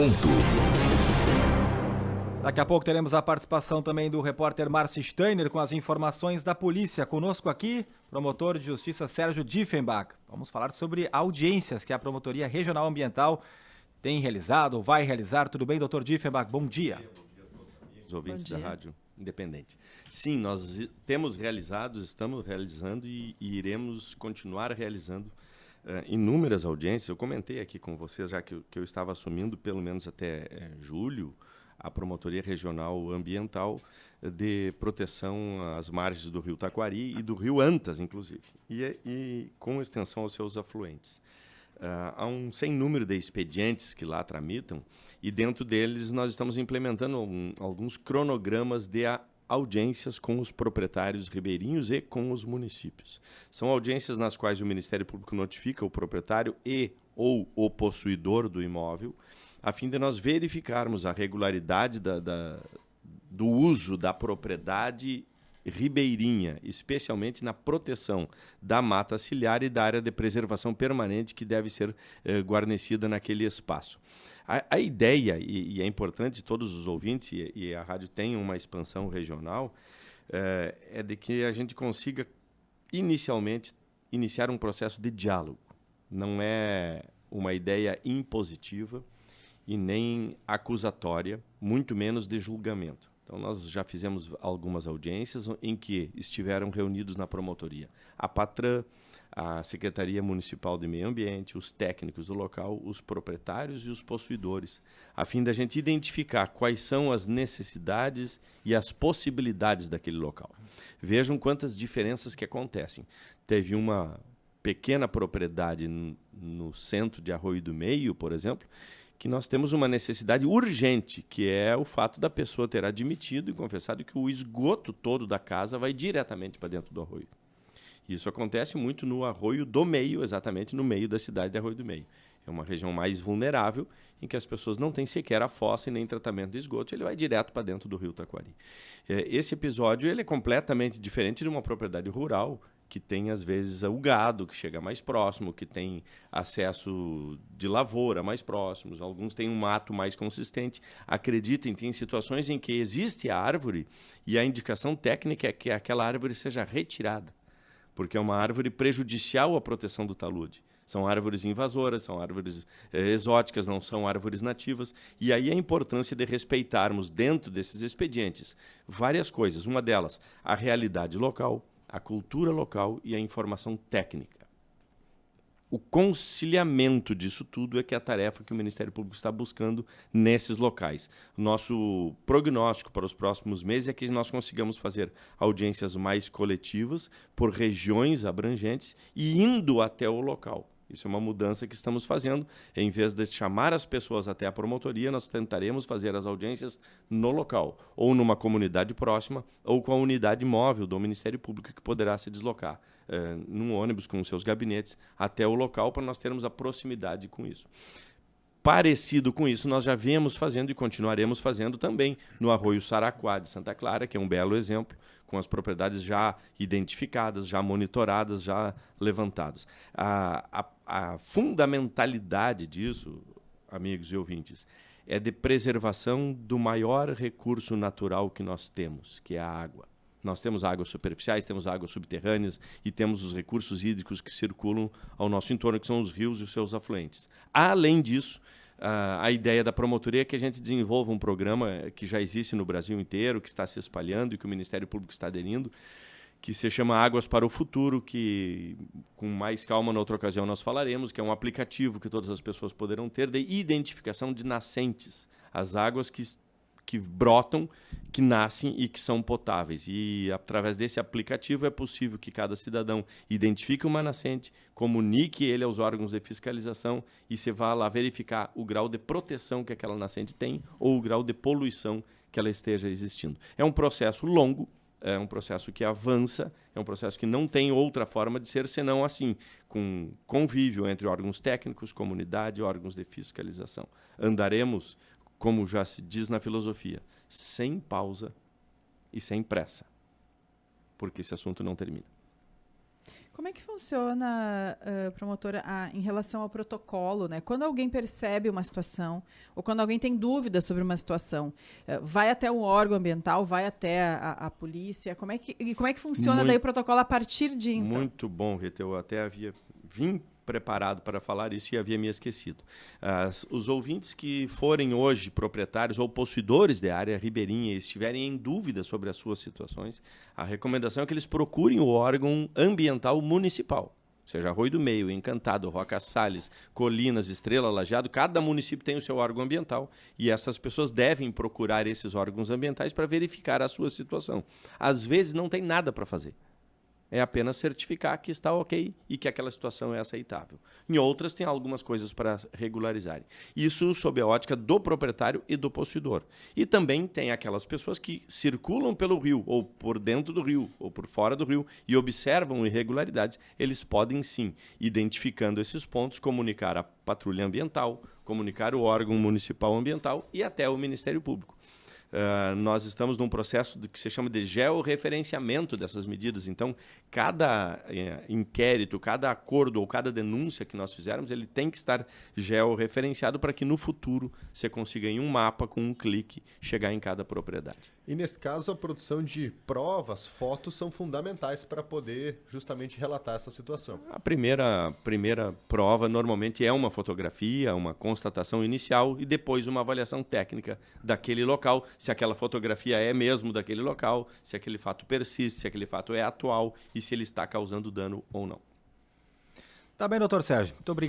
ponto. Daqui a pouco teremos a participação também do repórter Márcio Steiner com as informações da polícia. Conosco aqui, promotor de justiça Sérgio Diefenbach. Vamos falar sobre audiências que a Promotoria Regional Ambiental tem realizado ou vai realizar. Tudo bem, doutor Diefenbach? Bom dia. Bom dia a todos os amigos, ouvintes da Rádio Independente. Sim, nós temos realizado, estamos realizando e iremos continuar realizando inúmeras audiências. Eu comentei aqui com vocês, já que eu estava assumindo, pelo menos até julho, a Promotoria Regional Ambiental de proteção às margens do Rio Taquari e do Rio Antas, inclusive, e com extensão aos seus afluentes. Há um sem número de expedientes que lá tramitam e dentro deles nós estamos implementando alguns cronogramas de audiências com os proprietários ribeirinhos e com os municípios. São audiências nas quais o Ministério Público notifica o proprietário e ou o possuidor do imóvel, a fim de nós verificarmos a regularidade do uso da propriedade ribeirinha, especialmente na proteção da mata ciliar e da área de preservação permanente que deve ser guarnecida naquele espaço. A ideia, e é importante todos os ouvintes, e a rádio tem uma expansão regional, é de que a gente consiga inicialmente iniciar um processo de diálogo. Não é uma ideia impositiva e nem acusatória, muito menos de julgamento. Então, nós já fizemos algumas audiências em que estiveram reunidos na promotoria a Patran, a Secretaria Municipal de Meio Ambiente, os técnicos do local, os proprietários e os possuidores, a fim da gente identificar quais são as necessidades e as possibilidades daquele local. Vejam quantas diferenças que acontecem. Teve uma pequena propriedade no centro de Arroio do Meio, por exemplo, que nós temos uma necessidade urgente, que é o fato da pessoa ter admitido e confessado que o esgoto todo da casa vai diretamente para dentro do arroio. Isso acontece muito no Arroio do Meio, exatamente no meio da cidade de Arroio do Meio. É uma região mais vulnerável, em que as pessoas não têm sequer a fossa e nem tratamento de esgoto, ele vai direto para dentro do Rio Taquari. Esse episódio ele é completamente diferente de uma propriedade rural, que tem, às vezes, o gado, que chega mais próximo, que tem acesso de lavoura mais próximos, alguns têm um mato mais consistente. Acreditem, tem situações em que existe a árvore e a indicação técnica é que aquela árvore seja retirada, porque é uma árvore prejudicial à proteção do talude. São árvores invasoras, são árvores exóticas, não são árvores nativas. E aí a importância de respeitarmos, dentro desses expedientes, várias coisas. Uma delas, a realidade local, a cultura local e a informação técnica. O conciliamento disso tudo é que é a tarefa que o Ministério Público está buscando nesses locais. Nosso prognóstico para os próximos meses é que nós consigamos fazer audiências mais coletivas por regiões abrangentes e indo até o local. Isso é uma mudança que estamos fazendo. Em vez de chamar as pessoas até a promotoria, nós tentaremos fazer as audiências no local, ou numa comunidade próxima, ou com a unidade móvel do Ministério Público, que poderá se deslocar num ônibus com seus gabinetes até o local, para nós termos a proximidade com isso. Parecido com isso, nós já viemos fazendo e continuaremos fazendo também no Arroio Saraquá de Santa Clara, que é um belo exemplo, com as propriedades já identificadas, já monitoradas, já levantadas. A fundamentalidade disso, amigos e ouvintes, é de preservação do maior recurso natural que nós temos, que é a água. Nós temos águas superficiais, temos águas subterrâneas e temos os recursos hídricos que circulam ao nosso entorno, que são os rios e os seus afluentes. Além disso, a ideia da promotoria é que a gente desenvolva um programa que já existe no Brasil inteiro, que está se espalhando e que o Ministério Público está aderindo, que se chama Águas para o Futuro, que com mais calma na outra ocasião nós falaremos, que é um aplicativo que todas as pessoas poderão ter de identificação de nascentes, as águas que brotam, que nascem e que são potáveis. E através desse aplicativo é possível que cada cidadão identifique uma nascente, comunique ele aos órgãos de fiscalização e se vá lá verificar o grau de proteção que aquela nascente tem ou o grau de poluição que ela esteja existindo. É um processo longo, é um processo que avança, é um processo que não tem outra forma de ser senão assim, com convívio entre órgãos técnicos, comunidade e órgãos de fiscalização. Andaremos, como já se diz na filosofia, sem pausa e sem pressa, porque esse assunto não termina. Como é que funciona, promotora, em relação ao protocolo, né? Quando alguém percebe uma situação, ou quando alguém tem dúvida sobre uma situação, vai até o órgão ambiental, vai até a polícia? Como é que funciona daí o protocolo a partir de então? Muito bom, Rita. Eu até vim preparado para falar isso e havia me esquecido. Os ouvintes que forem hoje proprietários ou possuidores de área ribeirinha e estiverem em dúvida sobre as suas situações, a recomendação é que eles procurem o órgão ambiental municipal. Seja Arroio do Meio, Encantado, Roca Salles, Colinas, Estrela, Lajeado, cada município tem o seu órgão ambiental e essas pessoas devem procurar esses órgãos ambientais para verificar a sua situação. Às vezes não tem nada para fazer. É apenas certificar que está ok e que aquela situação é aceitável. Em outras, tem algumas coisas para regularizarem. Isso sob a ótica do proprietário e do possuidor. E também tem aquelas pessoas que circulam pelo rio, ou por dentro do rio, ou por fora do rio, e observam irregularidades. Eles podem, sim, identificando esses pontos, comunicar a patrulha ambiental, comunicar o órgão municipal ambiental e até o Ministério Público. Nós estamos num processo que se chama de georreferenciamento dessas medidas. Então, cada inquérito, cada acordo ou cada denúncia que nós fizermos, ele tem que estar georreferenciado para que no futuro você consiga, em um mapa, com um clique, chegar em cada propriedade. E nesse caso, a produção de provas, fotos, são fundamentais para poder justamente relatar essa situação. A primeira prova normalmente é uma fotografia, uma constatação inicial e depois uma avaliação técnica daquele local, se aquela fotografia é mesmo daquele local, se aquele fato persiste, se aquele fato é atual e se ele está causando dano ou não. Tá bem, doutor Sérgio. Muito obrigado.